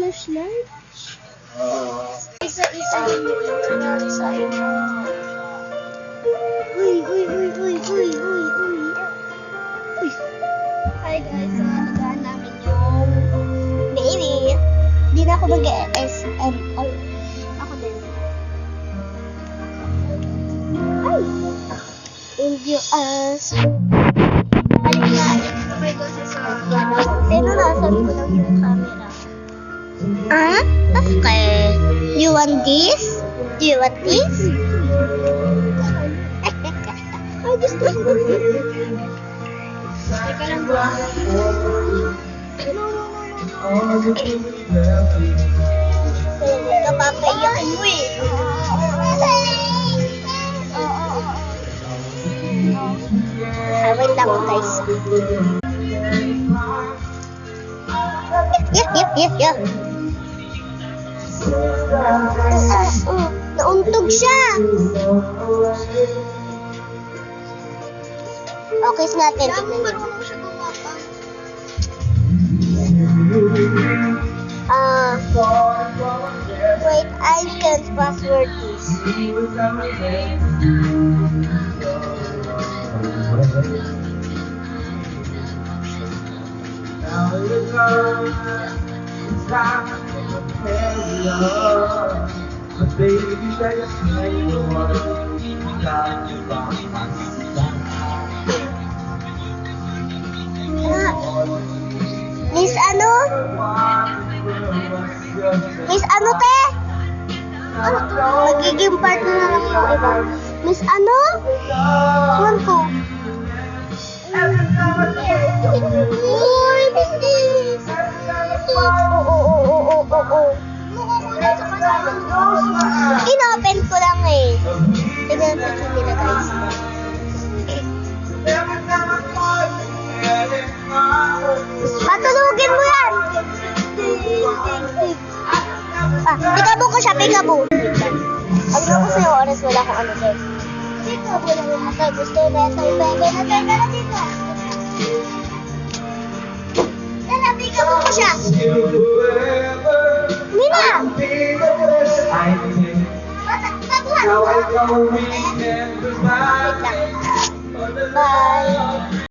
flashlight? Isa-isa yung nangyari sa inyo. Uy. Hi guys, nagagaan namin yung baby. Hindi na ako mag-SMR. Ako din. Hi! Enjoy us. Halika, sabay ko sa sino nasabi ko lang yung camera. Ah? Okay. You want this? Do you want this? Ay, gusto ko. Teka lang ba? No. Napapaiyakin mo eh. Wait lang guys. Yeah. Nauntog siya. Okay, natin. Wait, I can't password this. Miss ano? Miss ano te? Magiging partner na lang yung iba. Miss ano? Ewan ko. Uy, Miss Liz. Oo. Inopen ko lang eh. Tignan natin nila guys. Patulugin mo yan! Pikabo ko siya, pikabo. Ang ko sa'yo oras, wala akong ano sa'yo. Pikabo lang yung mata. Gusto na ito yung bebe. Tara dito. Tara, pikabo ko siya. Mina! Pabuhan mo. Wait lang.